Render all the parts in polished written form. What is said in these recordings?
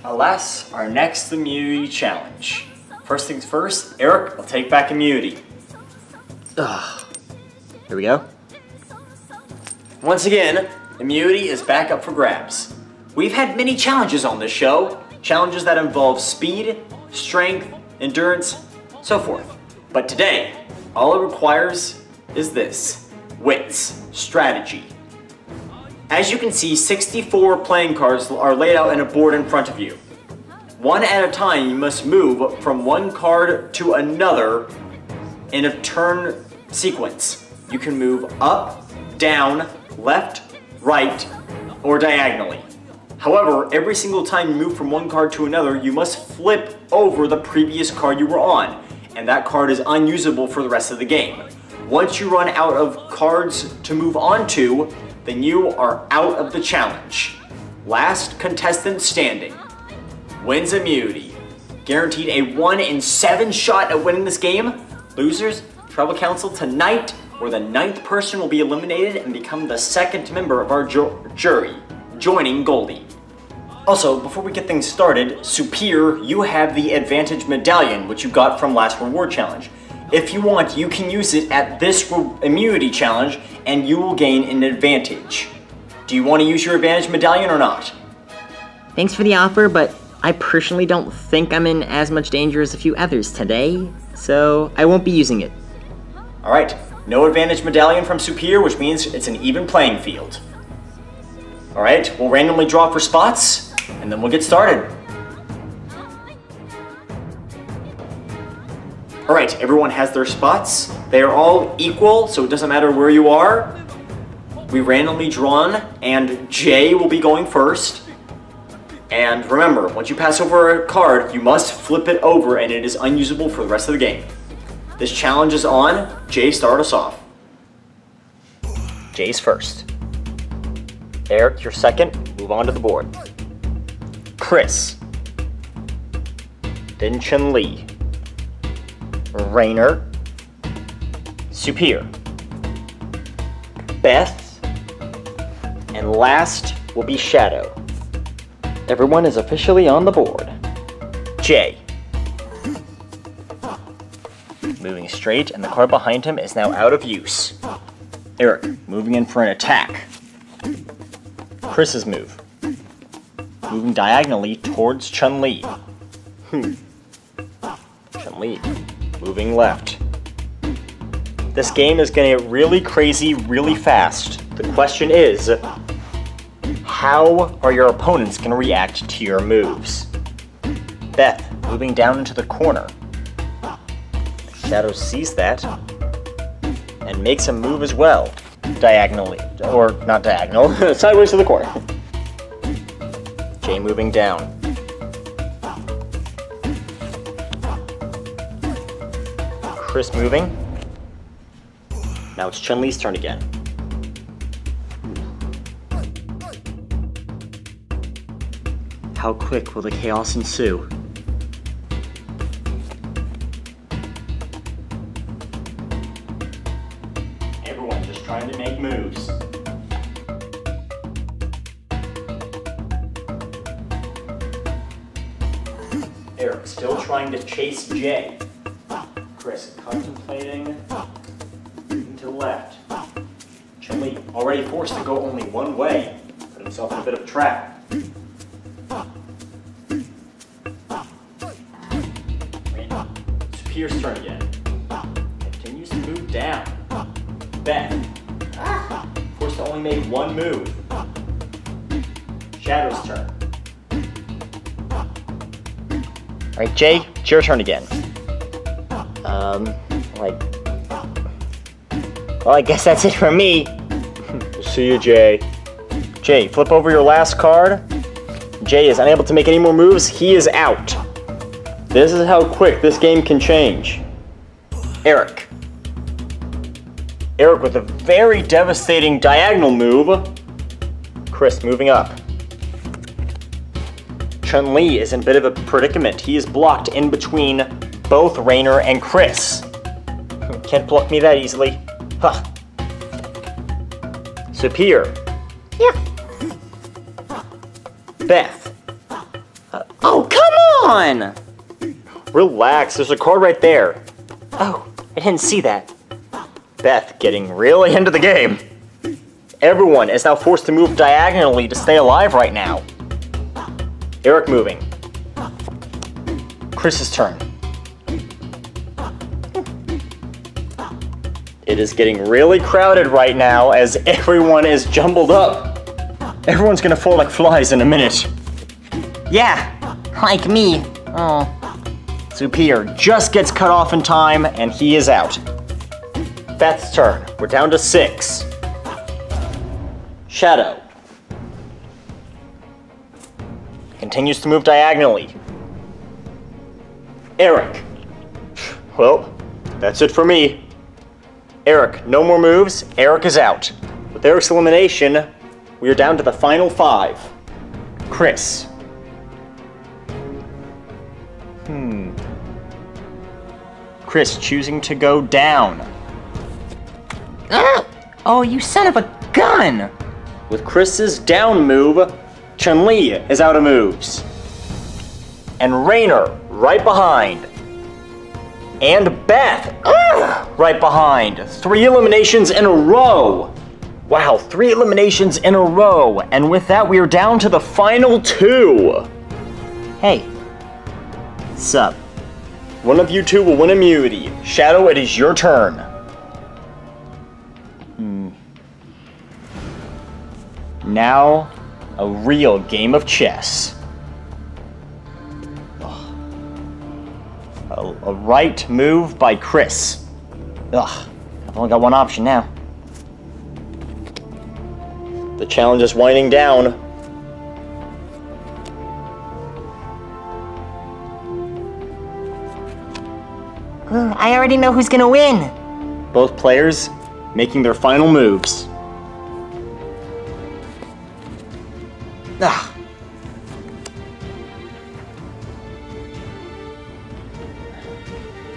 Alas, our next immunity challenge. First things first, Eric will take back immunity. Here we go. Once again, immunity is back up for grabs. We've had many challenges on this show. Challenges that involve speed, strength, endurance, so forth. But today, all it requires is this: wits, strategy. As you can see, 64 playing cards are laid out in a board in front of you. One at a time, you must move from one card to another in a turn sequence. You can move up, down, left, right, or diagonally. However, every single time you move from one card to another, you must flip over the previous card you were on, and that card is unusable for the rest of the game. Once you run out of cards to move on to, then you are out of the challenge. Last contestant standing wins immunity. Guaranteed a 1 in 7 shot at winning this game. Losers, tribal council tonight, where the 9th person will be eliminated and become the 2nd member of our jury, joining Goldie. Also, before we get things started, Superior, you have the advantage medallion, which you got from last reward challenge. If you want, you can use it at this immunity challenge, and you will gain an advantage. Do you want to use your advantage medallion or not? Thanks for the offer, but I personally don't think I'm in as much danger as a few others today, so I won't be using it. Alright, no advantage medallion from Superior, which means it's an even playing field. Alright, we'll randomly draw for spots, and then we'll get started. Alright, everyone has their spots. They are all equal, so it doesn't matter where you are. We randomly drawn, and Jay will be going first. And remember, once you pass over a card, you must flip it over and it is unusable for the rest of the game. This challenge is on. Jay, start us off. Jay's first. Eric, you're second. Move on to the board. Chris. Then Chun-Li. Rainer. Superior. Beth. And last will be Shadow. Everyone is officially on the board. Jay. Moving straight, and the card behind him is now out of use. Eric, moving in for an attack. Chris's move. Moving diagonally towards Chun-Li. Chun-Li, moving left. This game is gonna get really crazy really fast. The question is, how are your opponents gonna react to your moves? Beth, moving down into the corner. Shadow sees that and makes a move as well. Diagonally, or not diagonal, sideways to the corner. Jay moving down. Chris moving. Now it's Chun-Li's turn again. How quick will the chaos ensue? Everyone just trying to make moves. Eric still trying to chase Jay. Chris contemplating, moving to the left. Chun-Li already forced to go only one way, put himself in a bit of a trap. Superior's turn again. Continues to move down. Beth. Forced to only make one move. Shadow's turn. Alright, Jay, it's your turn again. Well, I guess that's it for me. See you, Jay. Jay, flip over your last card. Jay is unable to make any more moves. He is out. This is how quick this game can change. Eric. Eric with a very devastating diagonal move. Chris moving up. Chun-Li is in a bit of a predicament. He is blocked in between both Rainer and Chris. Can't block me that easily. Huh. Superior. Yeah. Beth. Oh, come on! Relax, there's a card right there. Oh, I didn't see that. Beth getting really into the game. Everyone is now forced to move diagonally to stay alive right now. Eric moving. Chris's turn. It is getting really crowded right now as everyone is jumbled up. Everyone's gonna fall like flies in a minute. Yeah, like me. Oh. Superior just gets cut off in time and he is out. Beth's turn. We're down to 6. Shadow. Continues to move diagonally. Eric. Well, that's it for me. Eric, no more moves. Eric is out. With Eric's elimination, we are down to the final 5. Chris. Chris choosing to go down. Oh, you son of a gun! With Chris's down move, Chun-Li is out of moves. And Rainer right behind. And Beth right behind. 3 eliminations in a row. Wow, 3 eliminations in a row. And with that, we are down to the final 2. Hey. Sup? One of you two will win immunity. Shadow, it is your turn. Now, a real game of chess. A right move by Chris. Ugh, I've only got one option now. The challenge is winding down. I already know who's gonna win. Both players making their final moves. Ugh.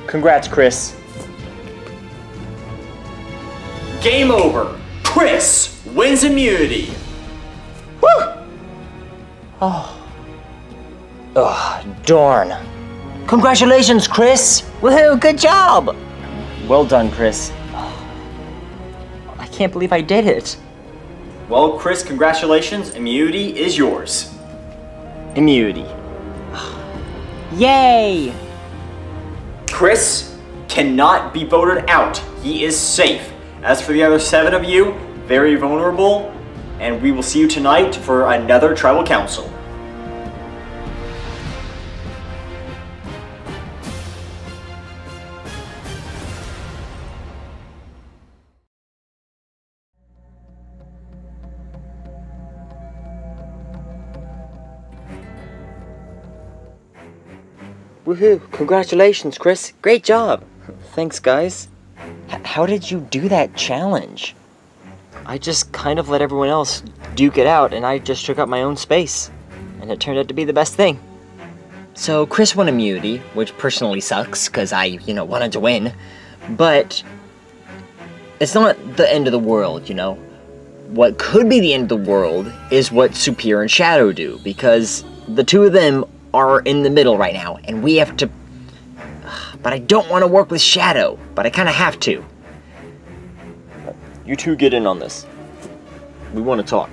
Congrats, Chris. Game over. Chris wins immunity. Woo! Oh. Ugh, darn. Congratulations, Chris! Woohoo, good job! Well done, Chris. I can't believe I did it. Well, Chris, congratulations. Immunity is yours. Immunity. Yay! Chris cannot be voted out. He is safe. As for the other 7 of you, very vulnerable, and we will see you tonight for another tribal council. Woohoo! Congratulations, Chris. Great job. Thanks, guys. How did you do that challenge? I just kind of let everyone else duke it out, and I just took up my own space. And it turned out to be the best thing. So, Chris won immunity, which personally sucks, because I, wanted to win. But it's not the end of the world, What could be the end of the world is what Superior and Shadow do, because the two of them are in the middle right now, and we have to... But I don't want to work with Shadow, but I kind of have to. You two get in on this. We want to talk.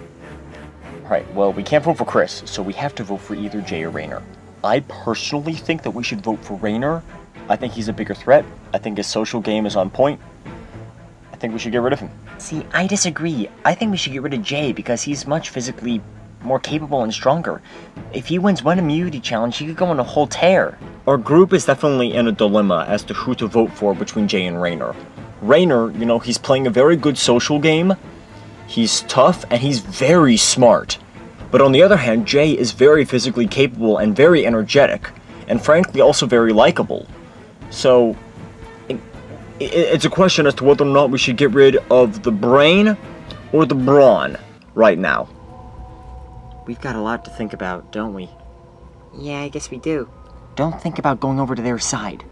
Alright, well, we can't vote for Chris, so we have to vote for either Jay or Rainer. I personally think that we should vote for Rainer. I think he's a bigger threat. I think his social game is on point. I think we should get rid of him. See, I disagree. I think we should get rid of Jay because he's much physically more capable and stronger. If he wins one immunity challenge, he could go on a whole tear. Our group is definitely in a dilemma as to who to vote for between Jay and Rainer. Rainer, he's playing a very good social game. He's tough and he's very smart. But on the other hand, Jay is very physically capable and very energetic, and frankly also very likable. So, it's a question as to whether or not we should get rid of the brain or the brawn right now. We've got a lot to think about, don't we? Yeah, I guess we do. Don't think about going over to their side.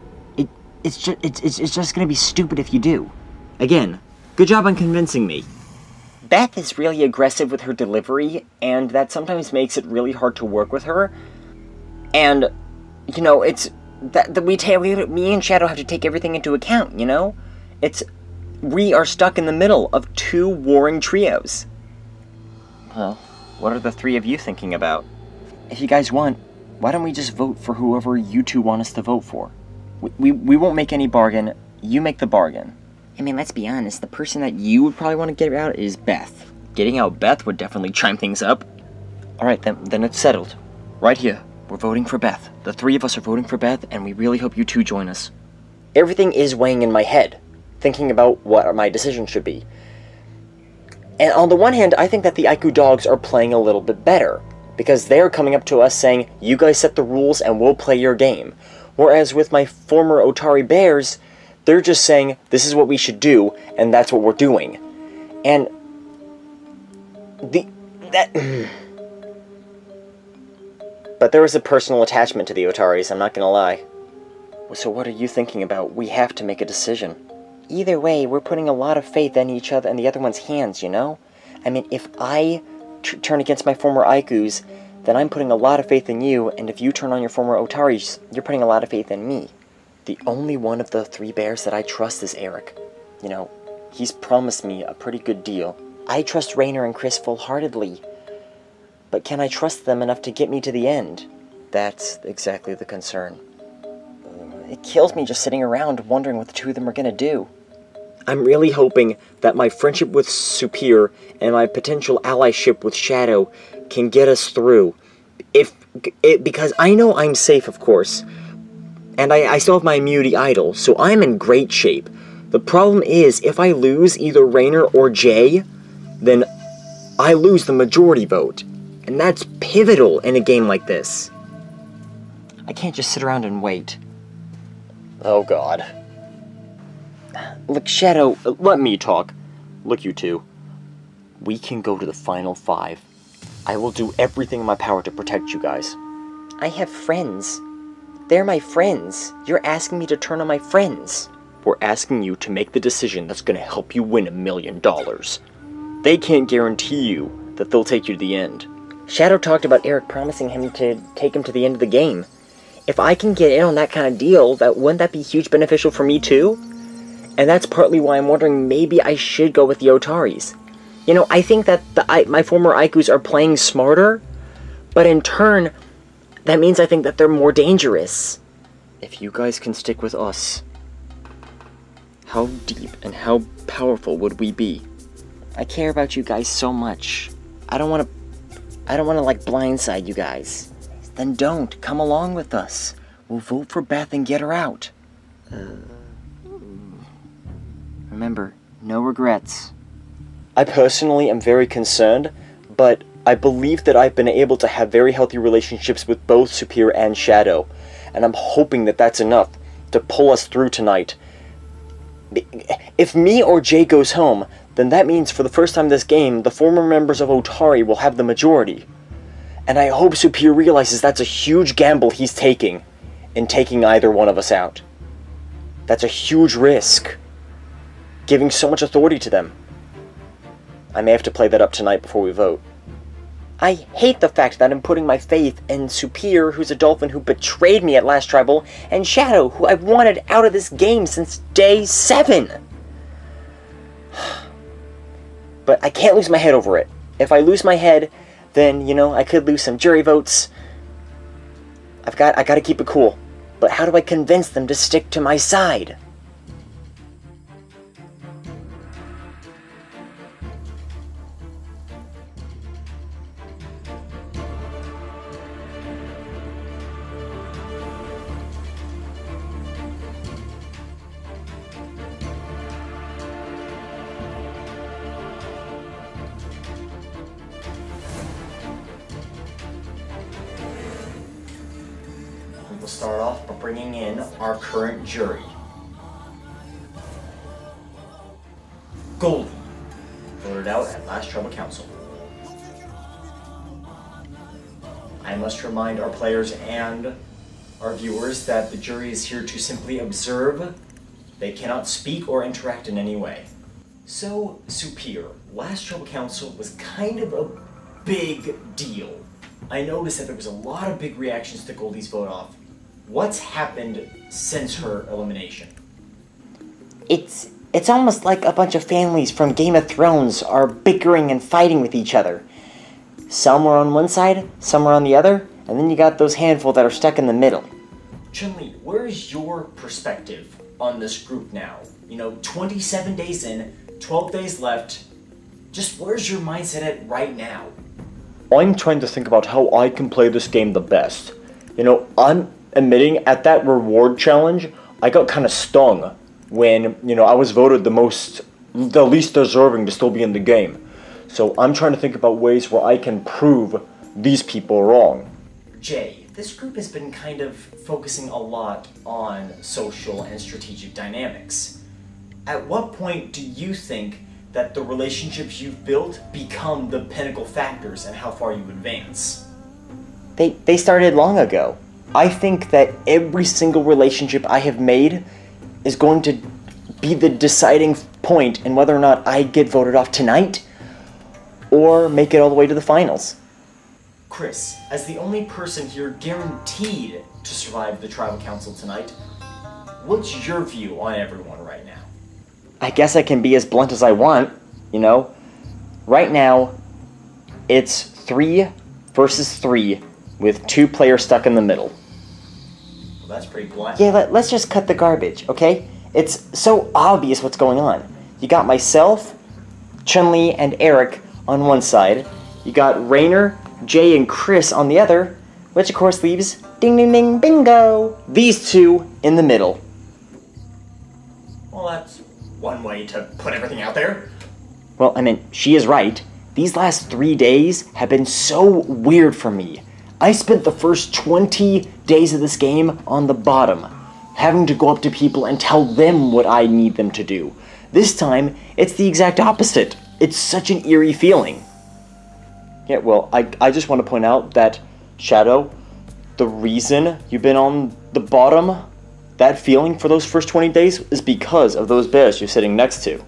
It's just gonna be stupid if you do. Again, good job on convincing me. Beth is really aggressive with her delivery, and that sometimes makes it really hard to work with her. And, you know, it's that me and Shadow have to take everything into account, you know? We are stuck in the middle of two warring trios. Well, what are the three of you thinking about? If you guys want, why don't we just vote for whoever you two want us to vote for? We won't make any bargain. You make the bargain. I mean, let's be honest. The person that you would probably want to get out is Beth. Getting out Beth would definitely chime things up. Alright, then it's settled. Right here. We're voting for Beth. The three of us are voting for Beth, and we really hope you two join us. Everything is weighing in my head, thinking about what my decision should be. And on the one hand, I think that the Aiku dogs are playing a little bit better, because they're coming up to us saying, you guys set the rules and we'll play your game. Whereas with my former Otari Bears, they're just saying, this is what we should do, and that's what we're doing. And but there is a personal attachment to the Otaris, I'm not gonna lie. So what are you thinking about? We have to make a decision. Either way, we're putting a lot of faith in each other and the other one's hands, you know? I mean, if I turn against my former Aikus, then I'm putting a lot of faith in you, and if you turn on your former Otaris, you're putting a lot of faith in me. The only one of the three bears that I trust is Eric. You know, he's promised me a pretty good deal. I trust Rainer and Chris full-heartedly, but can I trust them enough to get me to the end? That's exactly the concern. It kills me just sitting around wondering what the two of them are gonna do. I'm really hoping that my friendship with Superior and my potential allyship with Shadow can get us through. Because I know I'm safe, of course, and I still have my immunity idol, so I'm in great shape. The problem is, if I lose either Rainer or Jay, then I lose the majority vote. And that's pivotal in a game like this. I can't just sit around and wait. Oh god. Look, Shadow, let me talk. Look, you two. We can go to the final 5. I will do everything in my power to protect you guys. I have friends. They're my friends. You're asking me to turn on my friends. We're asking you to make the decision that's gonna help you win $1 million. They can't guarantee you that they'll take you to the end. Shadow talked about Eric promising him to take him to the end of the game. If I can get in on that kind of deal, wouldn't that be huge beneficial for me too? And that's partly why I'm wondering maybe I should go with the Otaris. You know, I think that my former Aikus are playing smarter, but in turn, that means I think that they're more dangerous. If you guys can stick with us, how deep and how powerful would we be? I care about you guys so much. I don't want to like blindside you guys. Then don't. Come along with us. We'll vote for Beth and get her out. Remember, no regrets. I personally am very concerned, but I believe that I've been able to have very healthy relationships with both Superior and Shadow, and I'm hoping that that's enough to pull us through tonight. If me or Jay goes home, then that means for the first time this game, the former members of Otari will have the majority. And I hope Superior realizes that's a huge gamble he's taking in taking either one of us out. That's a huge risk, giving so much authority to them. I may have to play that up tonight before we vote. I hate the fact that I'm putting my faith in Superior, who's a dolphin who betrayed me at Last Tribal, and Shadow, who I've wanted out of this game since day 7. But I can't lose my head over it. If I lose my head, then, you know, I could lose some jury votes. I gotta keep it cool. But how do I convince them to stick to my side? We'll start off by bringing in our current jury. Goldie, voted out at Last Tribal Council. I must remind our players and our viewers that the jury is here to simply observe. They cannot speak or interact in any way. So, Superior, Last Tribal Council was kind of a big deal. I noticed that there was a lot of big reactions to Goldie's vote off. What's happened since her elimination? It's almost like a bunch of families from Game of Thrones are bickering and fighting with each other. Some are on one side, some are on the other, and then you got those handful that are stuck in the middle. Chun-Li, where is your perspective on this group now? 27 days in, 12 days left. Just where's your mindset at right now? I'm trying to think about how I can play this game the best. I'm admitting at that reward challenge, I got kind of stung when, I was voted the least deserving to still be in the game. So I'm trying to think about ways where I can prove these people wrong. Jay, this group has been kind of focusing a lot on social and strategic dynamics. At what point do you think that the relationships you've built become the pinnacle factors in how far you advance? They started long ago. I think that every single relationship I have made is going to be the deciding point in whether or not I get voted off tonight or make it all the way to the finals. Chris, as the only person here guaranteed to survive the tribal council tonight, what's your view on everyone right now? I guess I can be as blunt as I want, Right now, it's 3 versus 3 with 2 players stuck in the middle. Well, that's pretty blunt. Yeah, let's just cut the garbage, okay? It's so obvious what's going on. You got myself, Chun-Li, and Eric on one side. You got Rainer, Jay, and Chris on the other, which of course leaves, ding ding ding, bingo, these 2 in the middle. Well, that's one way to put everything out there. Well, she is right. These last 3 days have been so weird for me. I spent the first 20 days of this game on the bottom, having to go up to people and tell them what I need them to do. This time, it's the exact opposite. It's such an eerie feeling. Yeah, well, I just want to point out that, Shadow, the reason you've been on the bottom, that feeling for those first 20 days, is because of those bears you're sitting next to.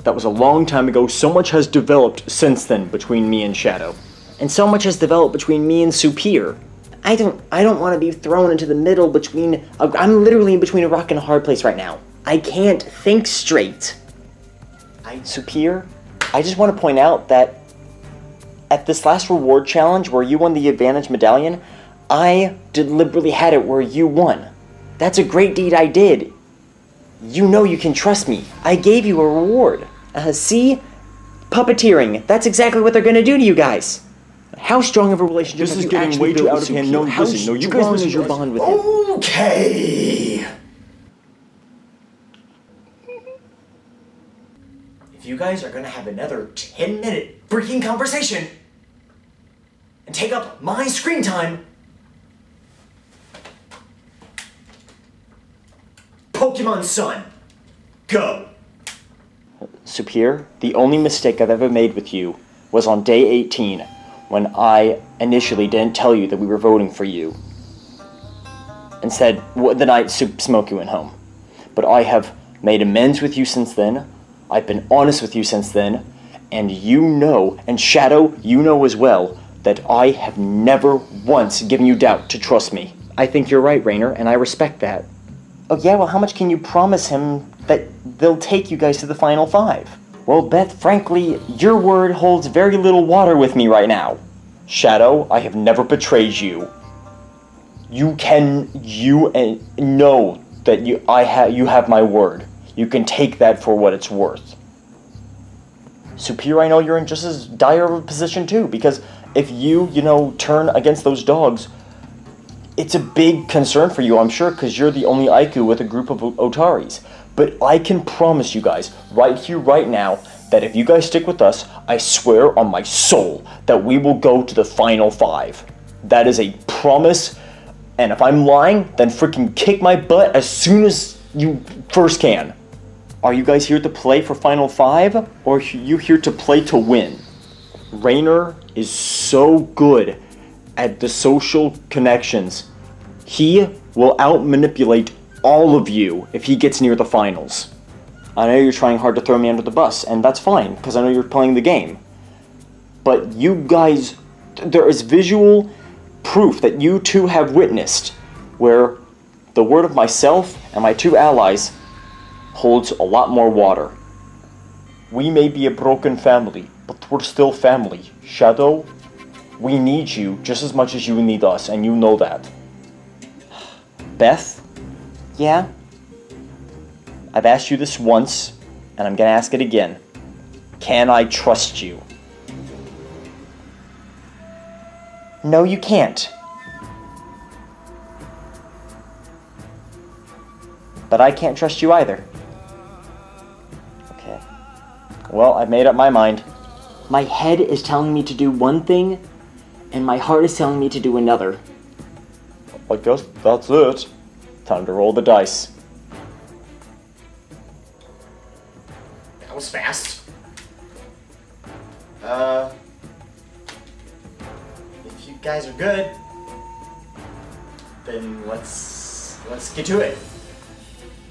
That was a long time ago. So much has developed since then between me and Shadow. And so much has developed between me and Superior. I don't want to be thrown into the middle between... I'm literally in between a rock and a hard place right now. I can't think straight. Superior, I just want to point out that at this last reward challenge where you won the advantage medallion, I deliberately had it where you won. That's a great deed I did. You can trust me. I gave you a reward. See? Puppeteering. That's exactly what they're gonna do to you guys. How strong of a relationship This have is you getting actually way too built out with of hand. Superior? No, How listen, no, you guys strong listen is your to us. bond with him? Okay! If you guys are gonna have another 10-minute freaking conversation and take up my screen time, Pokemon Sun, go! Superior, the only mistake I've ever made with you was on day 18, when I initially didn't tell you that we were voting for you. And said, the night Smokey went home. But I have made amends with you since then, I've been honest with you since then, and and Shadow, you know as well, that I have never once given you doubt to trust me. I think you're right, Rainer, and I respect that. Oh yeah, well how much can you promise him that they'll take you guys to the final 5? Well, Beth, frankly, your word holds very little water with me right now. Shadow, I have never betrayed you. You know that you have my word. You can take that for what it's worth. Superior, I know you're in just as dire of a position too, because if you turn against those dogs, it's a big concern for you, I'm sure, because you're the only Aiku with a group of Otaris. But I can promise you guys, right here, right now, that if you guys stick with us, I swear on my soul that we will go to the final 5. That is a promise, and if I'm lying, then freaking kick my butt as soon as you first can. Are you guys here to play for final 5, or are you here to play to win? Rainer is so good at the social connections. He will out-manipulate all of you if he gets near the finals. I know you're trying hard to throw me under the bus, and that's fine, because I know you're playing the game. But you guys, there is visual proof that you two have witnessed, where the word of myself and my two allies holds a lot more water. We may be a broken family, but we're still family. Shadow, we need you just as much as you need us, and you know that. Beth? Yeah? I've asked you this once, and I'm gonna ask it again. Can I trust you? No, you can't. But I can't trust you either. Okay. Well, I've made up my mind. My head is telling me to do one thing, and my heart is telling me to do another. I guess that's it. Time to roll the dice. That was fast. If you guys are good, then let's get to it.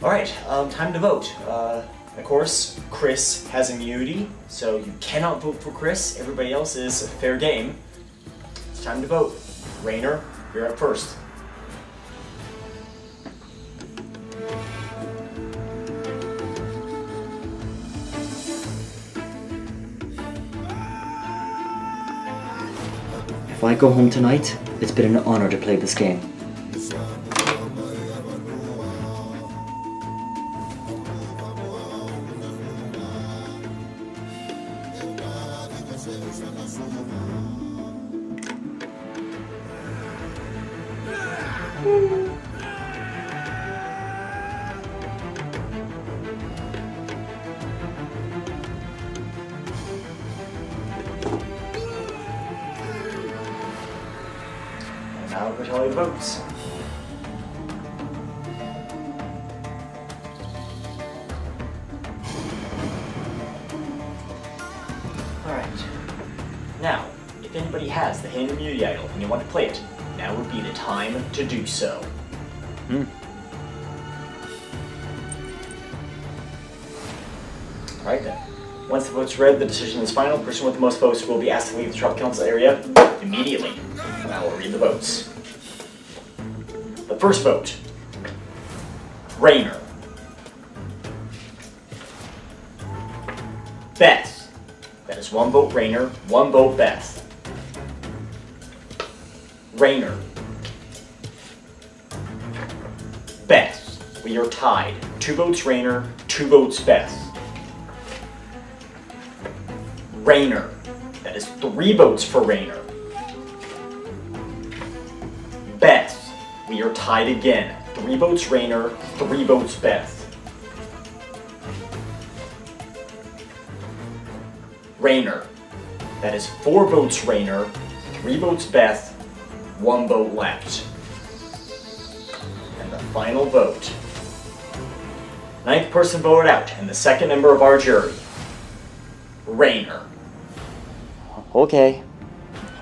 All right, time to vote. Of course, Chris has immunity, so you cannot vote for Chris. Everybody else is fair game. It's time to vote. Rainer, you're up first. If I go home tonight, it's been an honor to play this game. Now we're tallying votes. Alright. Now, if anybody has the Hand Immunity Idol and you want to play it, now would be the time to do so. Alright then. Once the vote's read, the decision is final. The person with the most votes will be asked to leave the tribal council area immediately. Now we'll read the votes. The first vote, Rainer. Beth. That is one vote Rainer, one vote Beth. Rainer. Beth. We are tied. 2 votes Rainer, 2 votes Beth. Rainer. That is 3 votes for Rainer. Beth. We are tied again. 3 votes Rainer, 3 votes Beth. Rainer. That is 4 votes Rainer, 3 votes Beth, 1 vote left. And the final vote. 9th person voted out, and the second member of our jury, Rainer. Okay.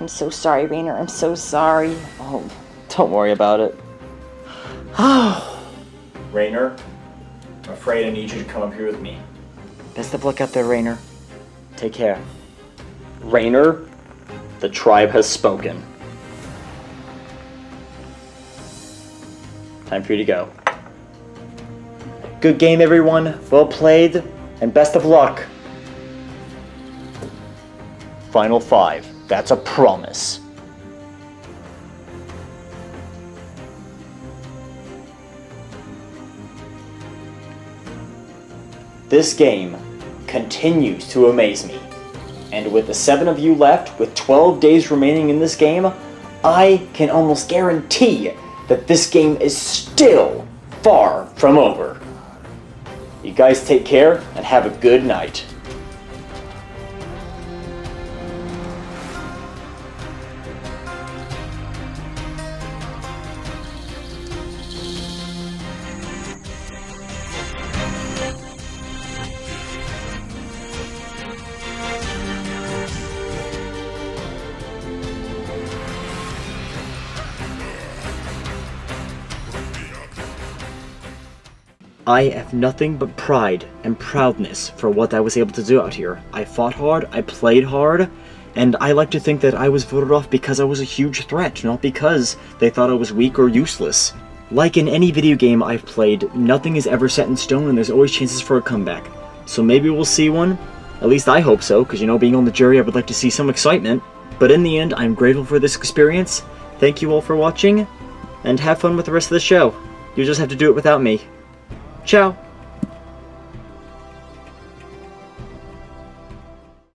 I'm so sorry, Rainer. I'm so sorry. Oh, don't worry about it. Rainer, I'm afraid I need you to come up here with me. Best of luck out there, Rainer. Take care. Rainer, the tribe has spoken. Time for you to go. Good game, everyone. Well played, and best of luck. Final 5. That's a promise. This game continues to amaze me. And with the 7 of you left, with 12 days remaining in this game, I can almost guarantee that this game is still far from over. You guys take care and have a good night. I have nothing but pride and proudness for what I was able to do out here. I fought hard, I played hard, And I like to think that I was voted off because I was a huge threat, not because they thought I was weak or useless. Like in any video game I've played, nothing is ever set in stone and there's always chances for a comeback. So maybe we'll see one. At least I hope so, because you know, being on the jury I would like to see some excitement. But in the end, I'm grateful for this experience. Thank you all for watching, and have fun with the rest of the show. You just have to do it without me. Ciao!